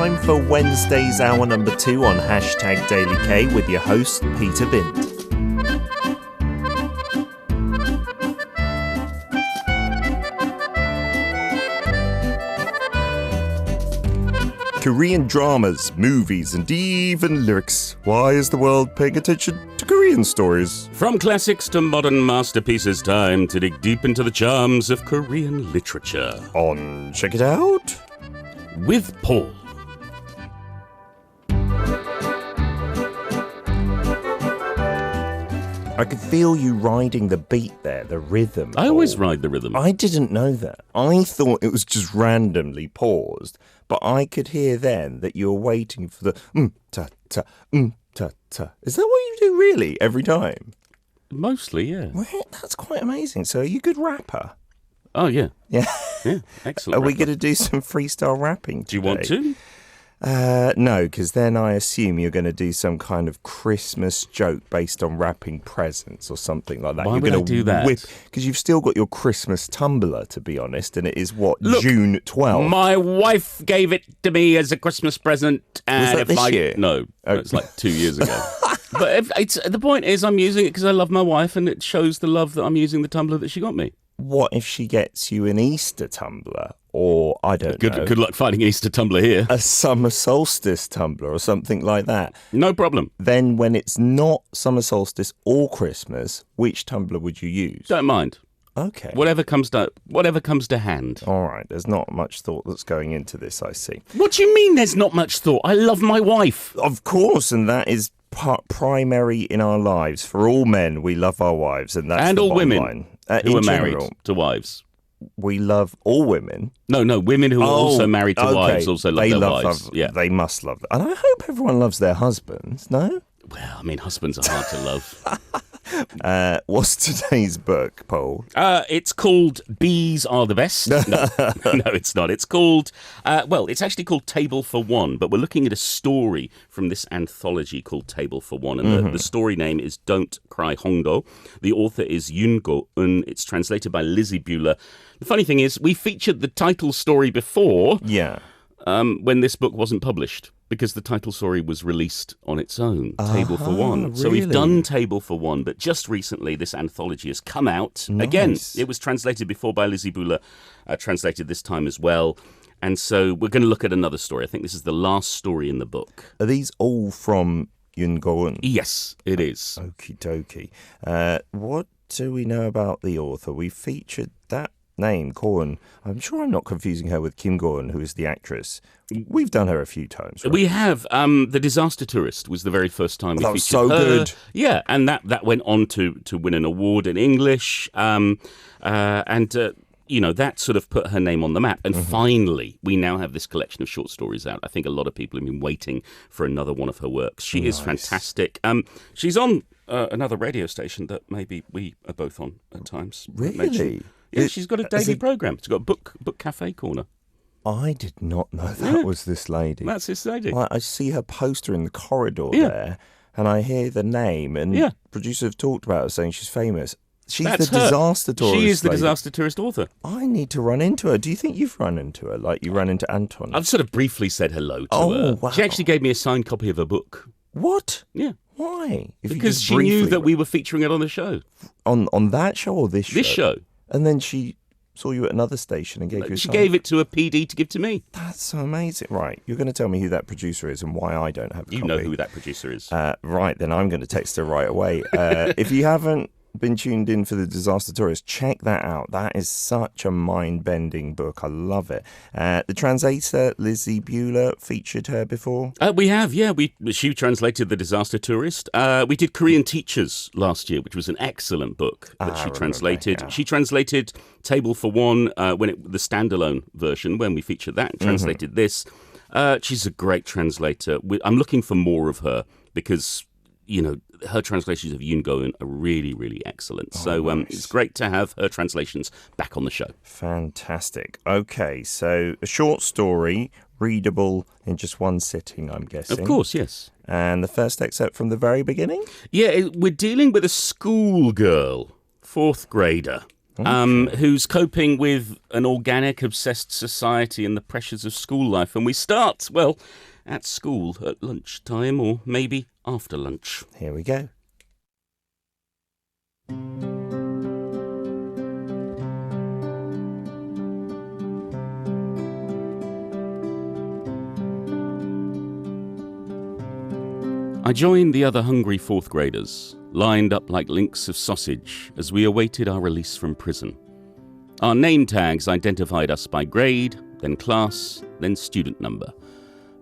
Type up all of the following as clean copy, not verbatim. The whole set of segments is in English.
time for Wednesday's hour number 2 on Hashtag Daily K with your host, Peter Bint. Korean dramas, movies, and even lyrics. Why is the world paying attention to Korean stories? From classics to modern masterpieces, time to dig deep into the charms of Korean literature. On Check It Out with Paul. I could feel you riding the beat there, the rhythm. I always ride the rhythm. I didn't know that. I thought it was just randomly paused, but I could hear then that you were waiting for the ta-ta, ta-ta. Is that what you do really every time? Mostly, yeah. Well, that's quite amazing. So are you a good rapper? Oh, yeah. Yeah. Yeah, excellent. Are we going to do some freestyle rapping today? Do you want to? No, because then I assume you're going to do some kind of Christmas joke based on wrapping presents or something like that. Why you're would going I do that? Because you've still got your Christmas tumbler, to be honest, and it is, Look, June 12th? My wife gave it to me as a Christmas present. And Was that this year? No, it's like 2 years ago. But the point is I'm using it because I love my wife, and it shows the love that I'm using the tumbler that she got me. What if she gets you an Easter tumbler? Or, I don't know. Good luck finding an Easter tumbler here. A summer solstice tumbler or something like that. No problem. Then when it's not summer solstice or Christmas, which tumbler would you use? Don't mind. Okay. Whatever comes to hand. All right. There's not much thought that's going into this, I see. What do you mean there's not much thought? I love my wife. Of course, and that is primary in our lives. For all men, we love our wives, and that's and the all bottom women line. who are in married general, to wives. We love all women. No, women who are also married to okay. wives also love their wives. Yeah. They must love them. And I hope everyone loves their husbands, no? Well, I mean, husbands are hard to love. What's today's book, Paul? It's called Bees Are the Best. No, it's not. It's called, it's actually called Table for One, but we're looking at a story from this anthology called Table for One, and the story name is Don't Cry Hongdo. The author is Yun Ko-eun. It's translated by Lizzie Buehler. The funny thing is, we featured the title story before. Yeah. When this book wasn't published, because the title story was released on its own, Table for One. Really? So we've done Table for One, but just recently this anthology has come out. Nice. Again, it was translated before by Lizzie Buehler, translated this time as well. And so we're going to look at another story. I think this is the last story in the book. Are these all from Yun Ko-eun? Yes, it is. Okie dokie. What do we know about the author? We featured that name, Ko-eun. I'm sure I'm not confusing her with Kim Go-eun, who is the actress. We've done her a few times, right? We have. The Disaster Tourist was the very first time we featured was so her. good. Yeah, and that went on to win an award in English. That sort of put her name on the map. And finally, we now have this collection of short stories out. I think a lot of people have been waiting for another one of her works. She is fantastic. She's on another radio station that maybe we are both on at times. Really? Yeah, she's got a daily program. She's got a book cafe corner. I did not know that was this lady. That's this lady. Well, I see her poster in the corridor there, and I hear the name, and producers have talked about her, saying she's famous. She's That's the her. disaster tourist. She is the lady. Disaster Tourist author. I need to run into her. Do you think you've run into her, like you ran into Anton? I've sort of briefly said hello to her. Wow. She actually gave me a signed copy of her book. What? Yeah. Why? If you Because just she knew briefly that we were featuring it on the show. on that show or this show? This show. And then she saw you at another station and gave you a She sign. gave it to a PD to give to me. That's so amazing. Right, you're going to tell me who that producer is and why I don't have a copy. You know who that producer is. Right, then I'm going to text her right away. If you haven't been tuned in for The Disaster Tourist, check that out. That is such a mind-bending book. I love it. The translator, Lizzie Buehler, featured her before. We have, yeah. She translated The Disaster Tourist. We did Korean Teachers last year, which was an excellent book that she translated. Yeah. She translated Table for One, the standalone version, when we featured that, and translated this. She's a great translator. I'm looking for more of her because, her translations of Yun Ko-eun are really, really excellent. Nice. It's great to have her translations back on the show. Fantastic. Okay, so a short story, readable in just one sitting, I'm guessing. Of course, yes. And the first excerpt from the very beginning? Yeah, we're dealing with a schoolgirl, 4th grader, who's coping with an organic-obsessed society and the pressures of school life. And we start, well, at school at lunchtime or maybe after lunch. Here we go. I joined the other hungry fourth graders, lined up like links of sausage as we awaited our release from prison. Our name tags identified us by grade, then class, then student number.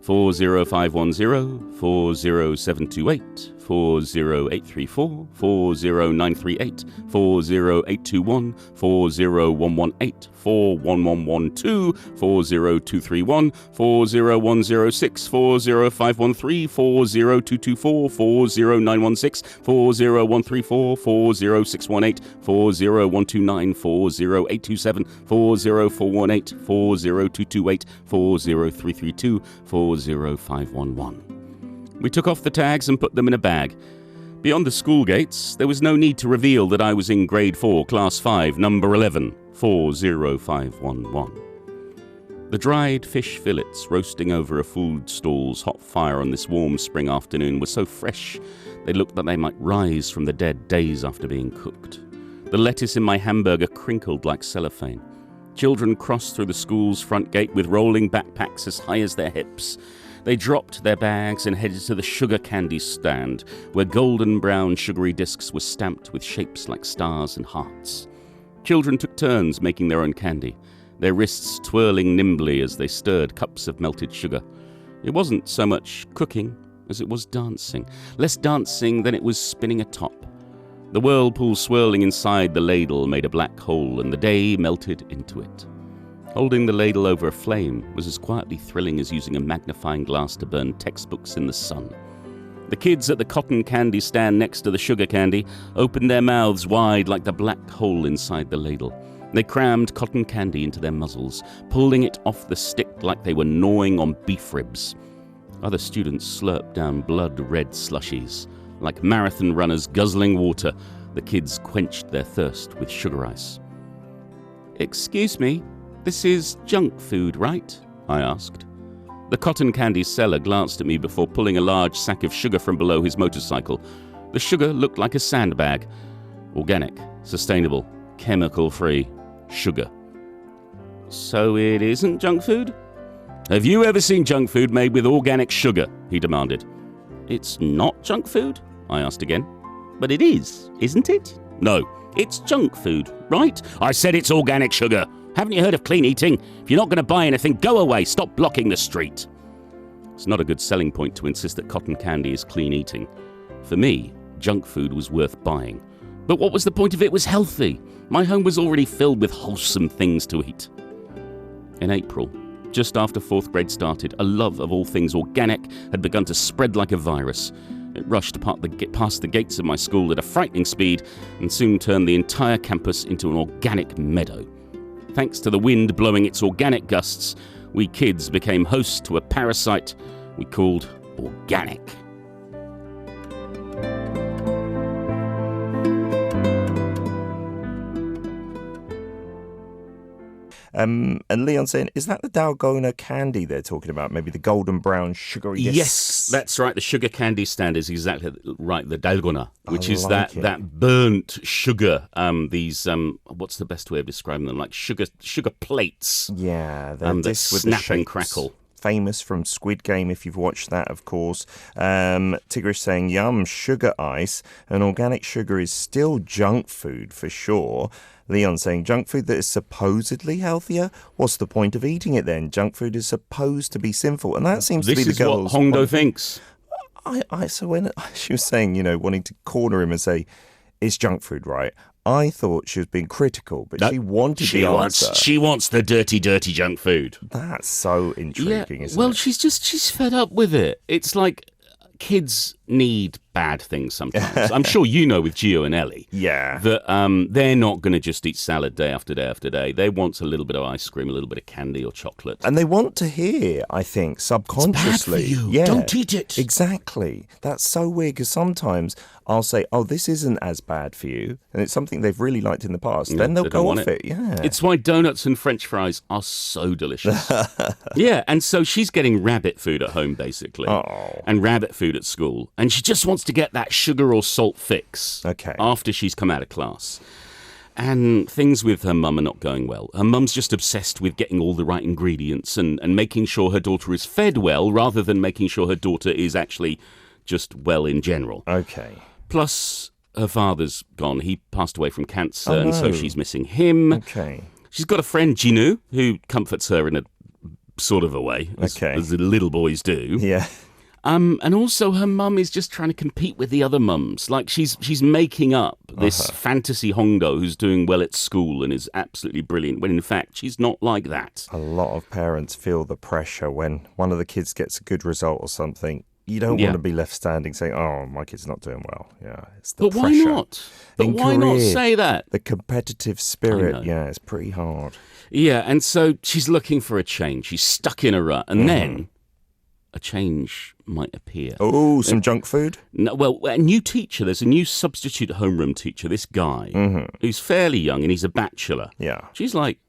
40510, 40728, 40834, 40938, 40821, 40118, 41112, 40231, 40106, 40513, 40224, 40916, 40134, 40618, 40129, 40827, 40418, 40228, 40332, 40511. We took off the tags and put them in a bag. Beyond the school gates, there was no need to reveal that I was in grade 4, class 5, number 11, 40511. The dried fish fillets roasting over a food stall's hot fire on this warm spring afternoon were so fresh they looked like they might rise from the dead days after being cooked. The lettuce in my hamburger crinkled like cellophane. Children crossed through the school's front gate with rolling backpacks as high as their hips. They dropped their bags and headed to the sugar candy stand, where golden brown sugary discs were stamped with shapes like stars and hearts. Children took turns making their own candy, their wrists twirling nimbly as they stirred cups of melted sugar. It wasn't so much cooking as it was dancing, less dancing than it was spinning a top. The whirlpool swirling inside the ladle made a black hole, and the day melted into it. Holding the ladle over a flame was as quietly thrilling as using a magnifying glass to burn textbooks in the sun. The kids at the cotton candy stand next to the sugar candy opened their mouths wide like the black hole inside the ladle. They crammed cotton candy into their muzzles, pulling it off the stick like they were gnawing on beef ribs. Other students slurped down blood-red slushies. Like marathon runners guzzling water, the kids quenched their thirst with sugar ice. "Excuse me, this is junk food, right?" I asked. The cotton candy seller glanced at me before pulling a large sack of sugar from below his motorcycle. The sugar looked like a sandbag. Organic, sustainable, chemical-free sugar. "So it isn't junk food?" "Have you ever seen junk food made with organic sugar?" he demanded. "It's not junk food?" I asked again. "But it is, isn't it?" "No, it's junk food, right?" "I said it's organic sugar. Haven't you heard of clean eating? If you're not going to buy anything, go away. Stop blocking the street." It's not a good selling point to insist that cotton candy is clean eating. For me, junk food was worth buying. But what was the point if it was healthy? My home was already filled with wholesome things to eat. In April, just after fourth grade started, a love of all things organic had begun to spread like a virus. It rushed past the gates of my school at a frightening speed and soon turned the entire campus into an organic meadow. Thanks to the wind blowing its organic gusts, we kids became hosts to a parasite we called organic. And Leon saying, is that the Dalgona candy they're talking about? Maybe the golden brown sugary discs? Yes, that's right. The sugar candy stand is exactly right. The Dalgona, which is like that burnt sugar. These what's the best way of describing them? Like sugar plates. Yeah, that snap and crackle. Famous from Squid Game, if you've watched that, of course. Tigrish saying, yum, sugar ice. And organic sugar is still junk food, for sure. Leon saying, junk food that is supposedly healthier? What's the point of eating it then? Junk food is supposed to be sinful. And that seems to be the girl's... This is what Hongdo thinks. So when she was saying, wanting to corner him and say, it's junk food, right? I thought she was being critical, but she wanted the answer. She wants the dirty junk food. That's so intriguing, isn't it? Well, she's fed up with it. It's like kids need bad things sometimes. I'm sure you know with Gio and Ellie. Yeah. That they're not going to just eat salad day after day after day. They want a little bit of ice cream, a little bit of candy or chocolate. And they want to hear, I think, subconsciously. It's bad for you. Yeah. Don't eat it. Exactly. That's so weird because sometimes I'll say, oh, this isn't as bad for you. And it's something they've really liked in the past. Then they'll go off it. Yeah. It's why donuts and French fries are so delicious. Yeah, and so she's getting rabbit food at home, basically. Oh. And rabbit food at school. And she just wants to get that sugar or salt fix after she's come out of class. And things with her mum are not going well. Her mum's just obsessed with getting all the right ingredients and making sure her daughter is fed well rather than making sure her daughter is actually just well in general. Okay. Plus, her father's gone. He passed away from cancer, and so she's missing him. Okay. She's got a friend, Jinu, who comforts her in a sort of a way, as the little boys do. Yeah. And also her mum is just trying to compete with the other mums. Like she's making up this fantasy Hongdo who's doing well at school and is absolutely brilliant, when in fact she's not like that. A lot of parents feel the pressure when one of the kids gets a good result or something. You don't want to be left standing saying, oh, my kid's not doing well. Yeah, it's the pressure. Why not? But why not say that? The competitive spirit, it's pretty hard. Yeah, and so she's looking for a change. She's stuck in a rut. And then a change might appear. Oh, some junk food? No, well, a new teacher. There's a new substitute homeroom teacher, this guy, who's fairly young and he's a bachelor. Yeah. She's like,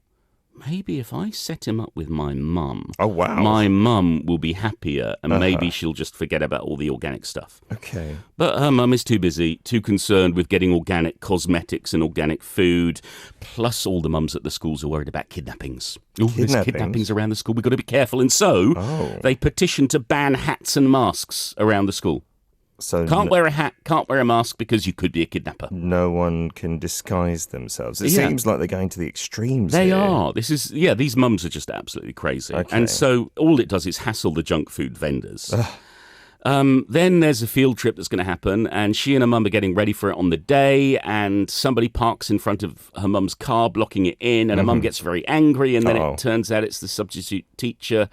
maybe if I set him up with my mum, my mum will be happier and maybe she'll just forget about all the organic stuff. Okay. But her mum is too busy, too concerned with getting organic cosmetics and organic food. Plus, all the mums at the schools are worried about kidnappings. Oh, there's kidnappings around the school. We've got to be careful. And so they petition to ban hats and masks around the school. So can't wear a hat, can't wear a mask because you could be a kidnapper. No one can disguise themselves. It seems like they're going to the extremes. They are. These mums are just absolutely crazy. Okay. And so all it does is hassle the junk food vendors. Then there's a field trip that's going to happen, and she and her mum are getting ready for it on the day, and somebody parks in front of her mum's car, blocking it in, and her mum gets very angry, and then it turns out it's the substitute teacher.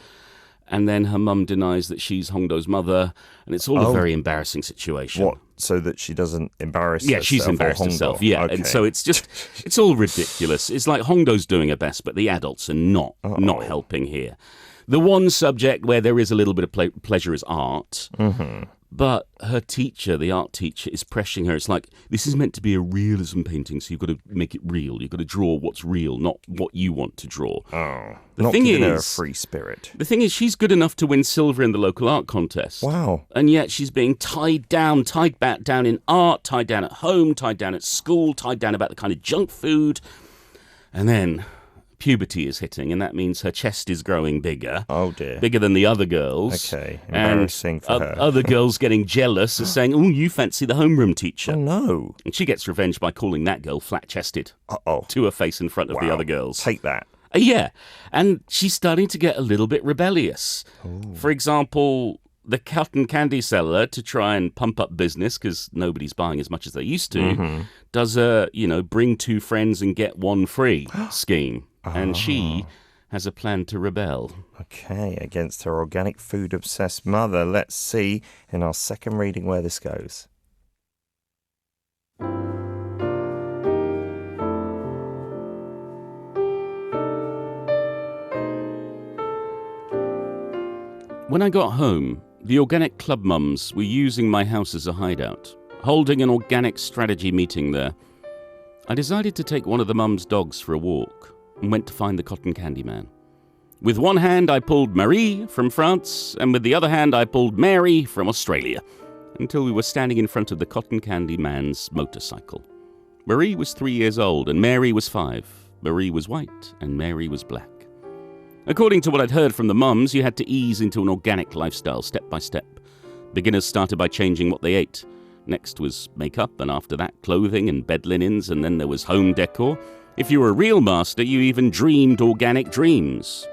And then her mum denies that she's Hongdo's mother, and it's all a very embarrassing situation. What? So that she doesn't embarrass herself? Yeah, she's embarrassed herself. Yeah, okay. And so it's all ridiculous. It's like Hongdo's doing her best, but the adults are not helping here. The one subject where there is a little bit of pleasure is art. But her teacher, the art teacher, is pressuring her. It's like, this is meant to be a realism painting, so you've got to make it real. You've got to draw what's real, not what you want to draw. Not giving her a free spirit. The thing is, she's good enough to win silver in the local art contest. Wow. And yet she's being tied back down in art, tied down at home, tied down at school, tied down about the kind of junk food. And then puberty is hitting, and that means her chest is growing bigger. Oh, dear. Bigger than the other girls. Okay, embarrassing for her. Other girls getting jealous are saying, oh, you fancy the homeroom teacher. Oh, no. And she gets revenge by calling that girl flat-chested to her face in front of the other girls. Take that. Yeah, and she's starting to get a little bit rebellious. Ooh. For example, the cotton candy seller, to try and pump up business because nobody's buying as much as they used to, does a, bring two friends and get one free scheme. And she has a plan to rebel. Okay, against her organic food-obsessed mother. Let's see in our second reading where this goes. When I got home, the organic club mums were using my house as a hideout, holding an organic strategy meeting there. I decided to take one of the mums' dogs for a walk and went to find the cotton candy man. With one hand I pulled Marie from France, and with the other hand I pulled Mary from Australia, until we were standing in front of the cotton candy man's motorcycle. Marie was 3 years old and Mary was 5. Marie was white and Mary was black. According to what I'd heard from the mums, you had to ease into an organic lifestyle step by step. Beginners started by changing what they ate. Next was makeup, and after that clothing and bed linens, and then there was home decor. If you were a real master, you even dreamed organic dreams.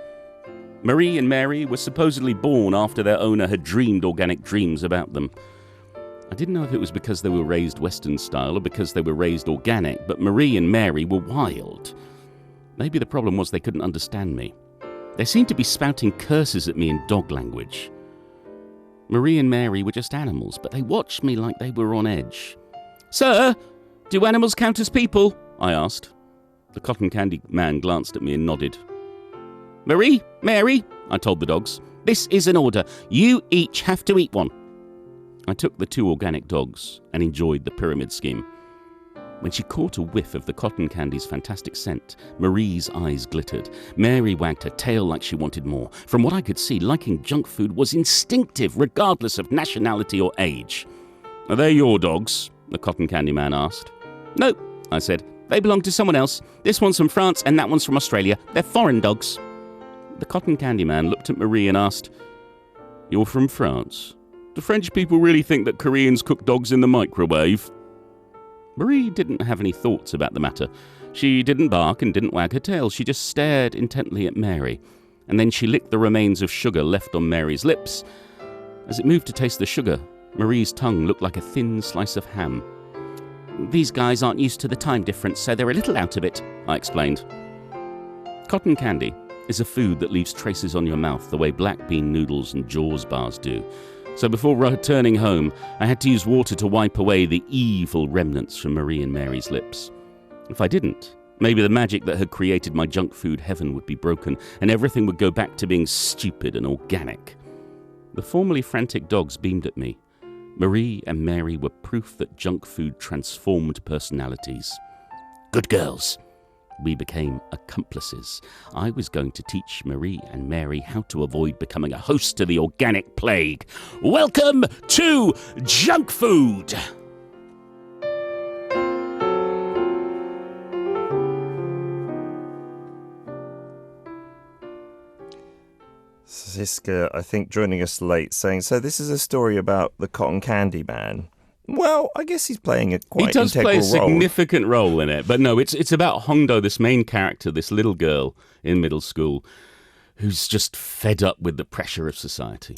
Marie and Mary were supposedly born after their owner had dreamed organic dreams about them. I didn't know if it was because they were raised Western style or because they were raised organic, but Marie and Mary were wild. Maybe the problem was they couldn't understand me. They seemed to be spouting curses at me in dog language. Marie and Mary were just animals, but they watched me like they were on edge. "Sir, do animals count as people?" I asked. The cotton candy man glanced at me and nodded. "Marie, Mary," I told the dogs, "this is an order. You each have to eat one." I took the 2 organic dogs and enjoyed the pyramid scheme. When she caught a whiff of the cotton candy's fantastic scent, Marie's eyes glittered. Mary wagged her tail like she wanted more. From what I could see, liking junk food was instinctive, regardless of nationality or age. "Are they your dogs?" the cotton candy man asked. "No," I said. "They belong to someone else. This one's from France and that one's from Australia. They're foreign dogs." The cotton candy man looked at Marie and asked, "You're from France? Do French people really think that Koreans cook dogs in the microwave?" Marie didn't have any thoughts about the matter. She didn't bark and didn't wag her tail. She just stared intently at Mary. And then she licked the remains of sugar left on Mary's lips. As it moved to taste the sugar, Marie's tongue looked like a thin slice of ham. "These guys aren't used to the time difference, so they're a little out of it," I explained. Cotton candy is a food that leaves traces on your mouth the way black bean noodles and Jaws bars do. So before returning home, I had to use water to wipe away the evil remnants from Marie and Mary's lips. If I didn't, maybe the magic that had created my junk food heaven would be broken, and everything would go back to being stupid and organic. The formerly frantic dogs beamed at me. Marie and Mary were proof that junk food transformed personalities. Good girls. We became accomplices. I was going to teach Marie and Mary how to avoid becoming a host to the organic plague. Welcome to junk food! Siska, I think, joining us late, saying, so this is a story about the cotton candy man. Well, I guess he's playing a quite integral role. He does play a significant role in it. But no, it's about Hongdo, this main character, this little girl in middle school, who's just fed up with the pressure of society.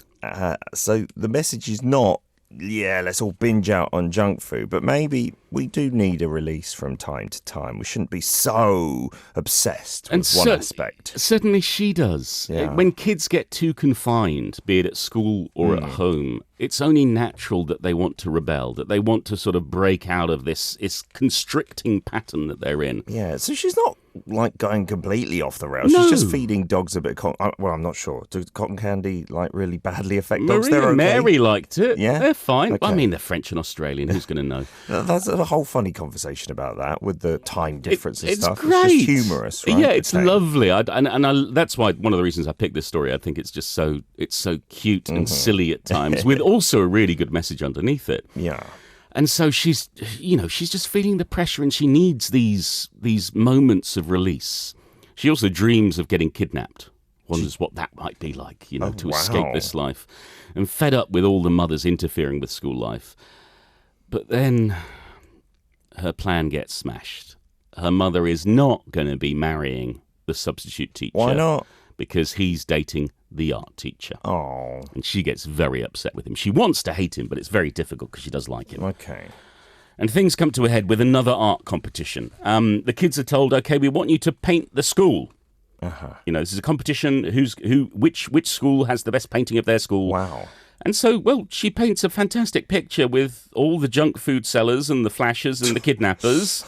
So the message is not, yeah, let's all binge out on junk food, but maybe we do need a release from time to time. We shouldn't be so obsessed with one aspect. Certainly she does. Yeah. When kids get too confined, be it at school or at home, it's only natural that they want to rebel, that they want to sort of break out of this constricting pattern that they're in. Yeah, so she's not like going completely off the rails. No. She's just feeding dogs a bit of cotton. Well, I'm not sure. Do cotton candy like really badly affect dogs? Marie They're and okay? Mary liked it. Yeah? They're fine. Okay. I mean, they're French and Australian. Who's going to know? That's a whole funny conversation about that with the time difference and it's stuff. Great. It's just humorous, right? Yeah, it's lovely. That's why one of the reasons I picked this story. I think it's just so cute and silly at times, with also a really good message underneath it. Yeah. And so she's just feeling the pressure, and she needs these moments of release. She also dreams of getting kidnapped. Wonders what that might be like, to escape this life. And fed up with all the mothers interfering with school life. But then her plan gets smashed. Her mother is not going to be marrying the substitute teacher. Why not? Because he's dating the art teacher. Oh. And she gets very upset with him. She wants to hate him, but it's very difficult because she does like him. Okay. And things come to a head with another art competition. The kids are told, okay, we want you to paint the school. Uh-huh. This is a competition. Which school has the best painting of their school? Wow. And so, she paints a fantastic picture with all the junk food sellers and the flashers and the kidnappers.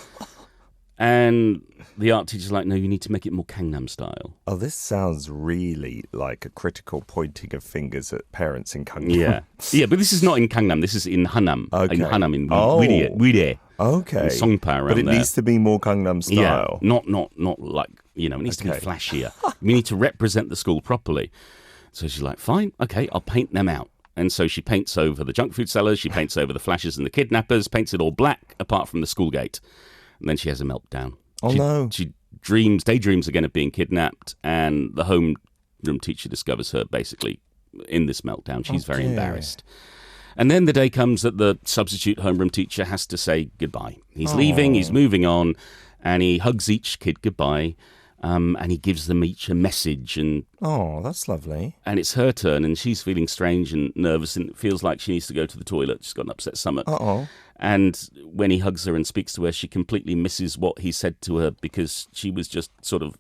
And the art teacher's like, no, you need to make it more Gangnam style. Oh, this sounds really like a critical pointing of fingers at parents in Gangnam. Yeah, but this is not in Gangnam. This is in Hanam. Okay. In Hanam, in Wire. Okay. In Songpa around but it there. needs to be more Gangnam style. Yeah, not like, it needs to be flashier. We need to represent the school properly. So she's like, fine, okay, I'll paint them out. And so she paints over the junk food sellers, she paints over the flashers and the kidnappers, paints it all black apart from the school gate. And then she has a meltdown. No. She daydreams again of being kidnapped, and the homeroom teacher discovers her basically in this meltdown. She's very embarrassed. And then the day comes that the substitute homeroom teacher has to say goodbye. He's leaving, he's moving on, and he hugs each kid goodbye, and he gives them each a message. And oh, that's lovely. And it's her turn, and she's feeling strange and nervous, and it feels like she needs to go to the toilet. She's got an upset stomach. Uh-oh. And when he hugs her and speaks to her, she completely misses what he said to her because she was just sort of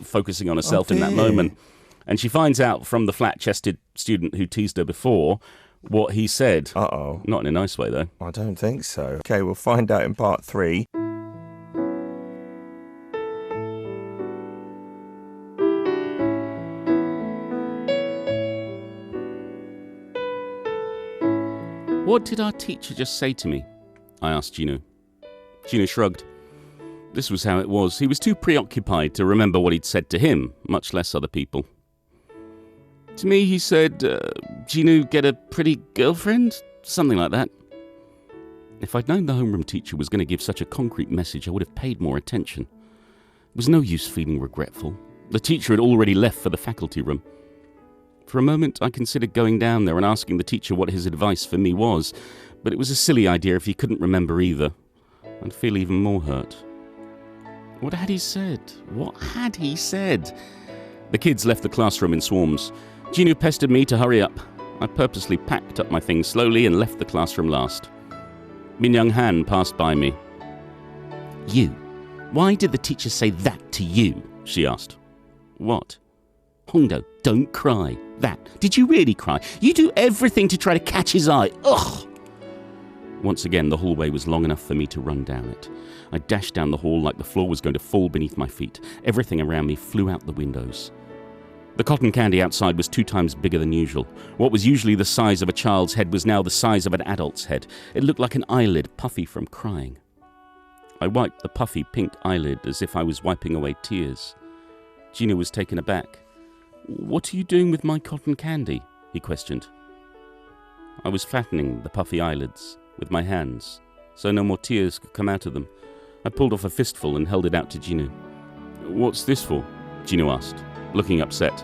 focusing on herself in that moment. And she finds out from the flat-chested student who teased her before what he said. Uh-oh. Not in a nice way, though. I don't think so. Okay, we'll find out in part 3. What did our teacher just say to me? I asked Gino. Gino shrugged. This was how it was. He was too preoccupied to remember what he'd said to him, much less other people. To me, he said, Gino, get a pretty girlfriend? Something like that. If I'd known the homeroom teacher was going to give such a concrete message, I would have paid more attention. It was no use feeling regretful. The teacher had already left for the faculty room. For a moment, I considered going down there and asking the teacher what his advice for me was, but it was a silly idea if he couldn't remember either. I'd feel even more hurt. What had he said? What had he said? The kids left the classroom in swarms. Gino pestered me to hurry up. I purposely packed up my things slowly and left the classroom last. Min Young Han passed by me. You, why did the teacher say that to you? She asked. What? Hongdo, don't cry. That. Did you really cry? You do everything to try to catch his eye. Ugh! Once again, the hallway was long enough for me to run down it. I dashed down the hall like the floor was going to fall beneath my feet. Everything around me flew out the windows. The cotton candy outside was 2 times bigger than usual. What was usually the size of a child's head was now the size of an adult's head. It looked like an eyelid, puffy from crying. I wiped the puffy pink eyelid as if I was wiping away tears. Gino was taken aback. What are you doing with my cotton candy? He questioned. I was flattening the puffy eyelids with my hands, so no more tears could come out of them. I pulled off a fistful and held it out to Gino. What's this for? Gino asked, looking upset.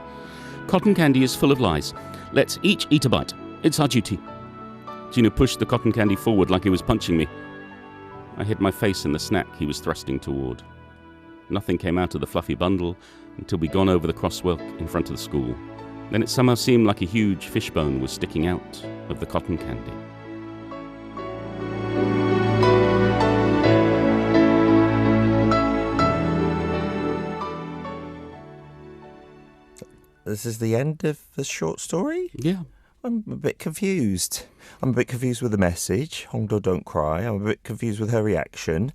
Cotton candy is full of lies. Let's each eat a bite. It's our duty. Gino pushed the cotton candy forward like he was punching me. I hid my face in the snack he was thrusting toward. Nothing came out of the fluffy bundle until we'd gone over the crosswalk in front of the school. Then it somehow seemed like a huge fishbone was sticking out of the cotton candy. This is the end of the short story? Yeah. I'm a bit confused. I'm a bit confused with the message. Hongdo, don't cry. I'm a bit confused with her reaction.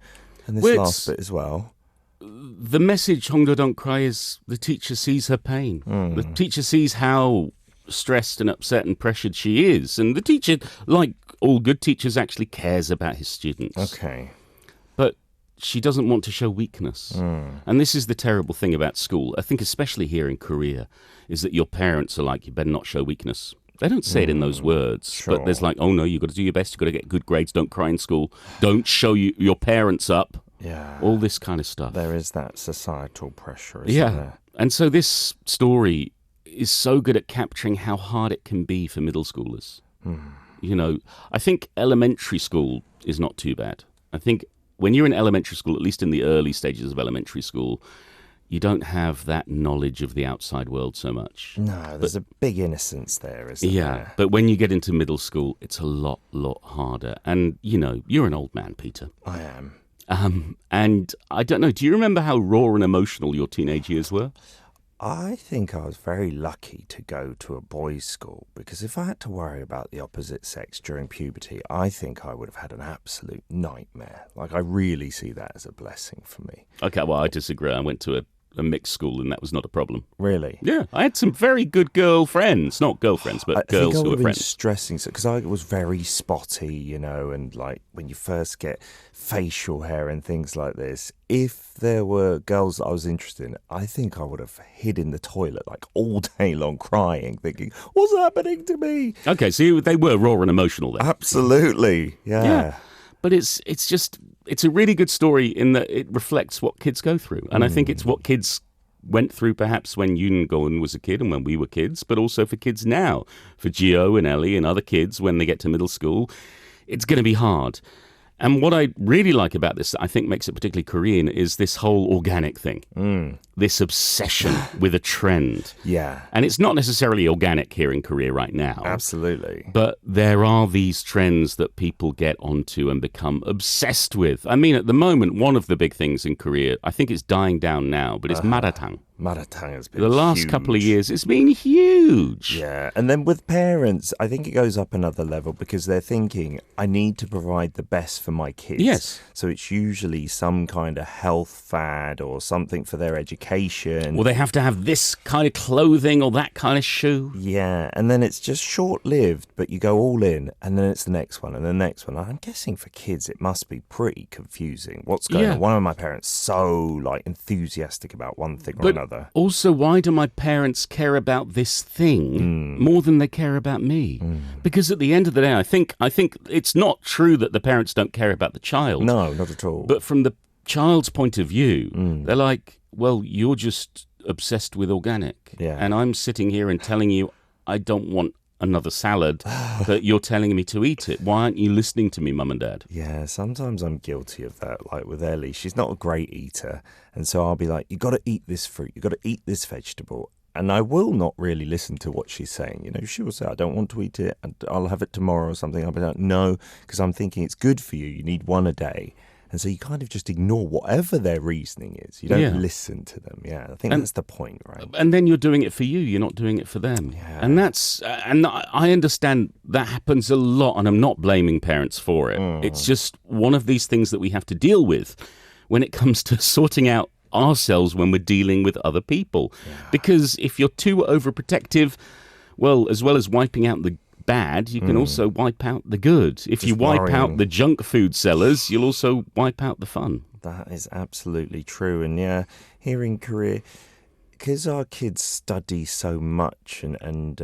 And this last bit as well. The message, Hongdo, don't cry, is the teacher sees her pain. The teacher sees how stressed and upset and pressured she is. And the teacher, like all good teachers, actually cares about his students. Okay. But she doesn't want to show weakness. And this is the terrible thing about school, I think especially here in Korea, is that your parents are like, you better not show weakness. They don't say it in those words, sure. But there's like, oh no, you've got to do your best, you've got to get good grades, don't cry in school, don't show your parents up. Yeah. All this kind of stuff. There is that societal pressure, isn't there? And so this story is so good at capturing how hard it can be for middle schoolers. You know, I think elementary school is not too bad. I think when you're in elementary school, at least in the early stages of elementary school, you don't have that knowledge of the outside world so much. No, there's a big innocence there, isn't there? Yeah, but when you get into middle school, it's a lot harder. And, you know, you're an old man, Peter. I am. And I don't know, do you remember how raw and emotional your teenage years were? I think I was very lucky to go to a boys' school, because if I had to worry about the opposite sex during puberty, I think I would have had an absolute nightmare. Like, I really see that as a blessing for me. Okay, well, I disagree. I went to a mixed school and that was not a problem. Really? Yeah, I had some very good girlfriends. Not girlfriends, but girls who were friends. Been stressing, because I was very spotty, you know, and like when you first get facial hair and things like this, if there were girls that I was interested in, I think I would have hid in the toilet like all day long crying, thinking, what's happening to me? Okay, so they were raw and emotional then. Absolutely, yeah. But it's a really good story in that it reflects what kids go through. And I think it's what kids went through perhaps when Yun Ko-eun was a kid and when we were kids, but also for kids now. For Gio and Ellie and other kids when they get to middle school, it's going to be hard. And what I really like about this, I think makes it particularly Korean, is this whole organic thing. This obsession with a trend. Yeah. And it's not necessarily organic here in Korea right now. Absolutely. But there are these trends that people get onto and become obsessed with. I mean, at the moment, one of the big things in Korea, I think it's dying down now, but it's maratang. Maratang has been The last huge. couple of years, it's been huge. Yeah, and then with parents, I think it goes up another level because they're thinking, I need to provide the best for my kids. Yes. So it's usually some kind of health fad or something for their education. Well, they have to have this kind of clothing or that kind of shoe. Yeah, and then it's just short-lived, but you go all in, and then it's the next one and the next one. I'm guessing for kids, it must be pretty confusing. What's going on? One of my parents so enthusiastic about one thing or another. Also, why do my parents care about this thing more than they care about me? Because at the end of the day, I think it's not true that the parents don't care about the child. No, not at all. But from the child's point of view, they're like, well, you're just obsessed with organic. Yeah. And I'm sitting here and telling you I don't want another salad, but you're telling me to eat it. Why aren't you listening to me, Mum and Dad? Yeah, sometimes I'm guilty of that. Like with Ellie, she's not a great eater. And so I'll be like, you got to eat this fruit. You got to eat this vegetable. And I will not really listen to what she's saying. You know, she will say, I don't want to eat it. And I'll have it tomorrow or something. I'll be like, no, because I'm thinking it's good for you. You need one a day. And so you kind of just ignore whatever their reasoning is. You don't listen to them. Yeah, I think that's the point, right? And then you're doing it for you. You're not doing it for them. Yeah. And I understand that happens a lot, and I'm not blaming parents for it. It's just one of these things that we have to deal with when it comes to sorting out ourselves when we're dealing with other people. Yeah. Because if you're too overprotective, well as wiping out the bad, you can also wipe out the good. If you wipe out the junk food sellers, you'll also wipe out the fun. That is absolutely true. And yeah, here in Korea, because our kids study so much and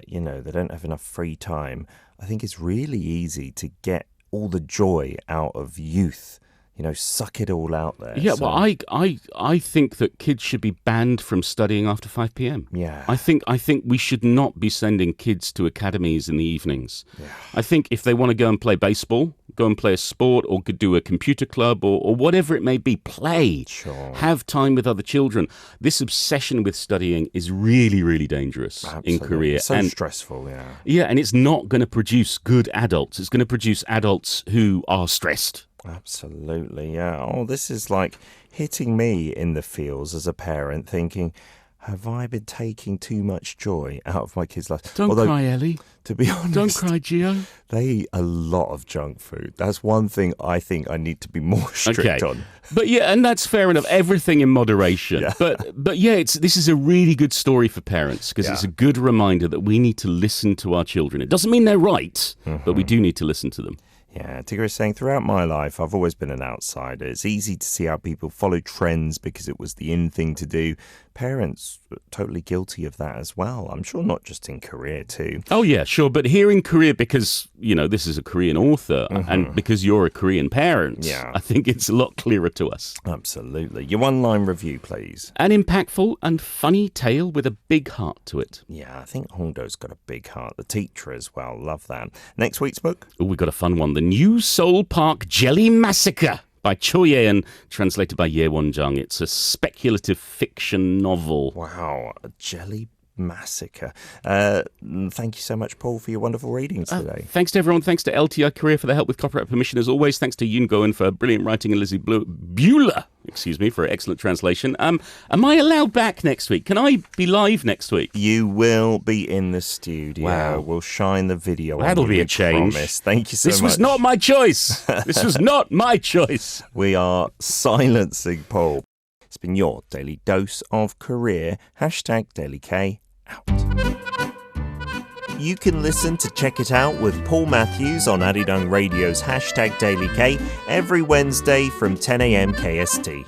you know, they don't have enough free time, I think it's really easy to get all the joy out of youth. You know, suck it all out there. Yeah, well, I think that kids should be banned from studying after 5 p.m. Yeah. I think we should not be sending kids to academies in the evenings. Yeah. I think if they want to go and play baseball, go and play a sport, or could do a computer club, or whatever it may be, play. Sure. Have time with other children. This obsession with studying is really, really dangerous in Korea. It's so stressful, yeah. Yeah, and it's not going to produce good adults. It's going to produce adults who are stressed. Absolutely, yeah. Oh, this is like hitting me in the feels as a parent, thinking, have I been taking too much joy out of my kids' lives? Don't cry, Ellie. To be honest, don't cry, Gio. They eat a lot of junk food. That's one thing I think I need to be more strict on. But yeah, and that's fair enough. Everything in moderation. Yeah. But yeah, this is a really good story for parents because it's a good reminder that we need to listen to our children. It doesn't mean they're right, but we do need to listen to them. Yeah, Tigger is saying, throughout my life, I've always been an outsider. It's easy to see how people follow trends because it was the in thing to do. Parents are totally guilty of that as well. I'm sure not just in Korea too. Oh, yeah, sure. But here in Korea, because, you know, this is a Korean author and because you're a Korean parent, I think it's a lot clearer to us. Absolutely. Your one-line review, please. An impactful and funny tale with a big heart to it. Yeah, I think Hongdo's got a big heart. The teacher as well. Love that. Next week's book? Oh, we've got a fun one. The New Seoul Park Jelly Massacre by Cho-Yeon, translated by Ye Won-jung. It's a speculative fiction novel. Wow, a jelly massacre. Thank you so much, Paul, for your wonderful readings today. Thanks to everyone. Thanks to LTI Korea for the help with copyright permission as always. Thanks to Yun Ko-eun for brilliant writing and Lizzie Buehler, for excellent translation. Am I allowed back next week? Can I be live next week? You will be in the studio. Wow. We'll shine the video. That'll be a change. Promise. Thank you so much. This was not my choice. This was not my choice. We are silencing Paul. It's been your daily dose of career. #DailyK out. You can listen to Check It Out with Paul Matthews on Arirang Radio's #DailyK every Wednesday from 10 a.m. KST.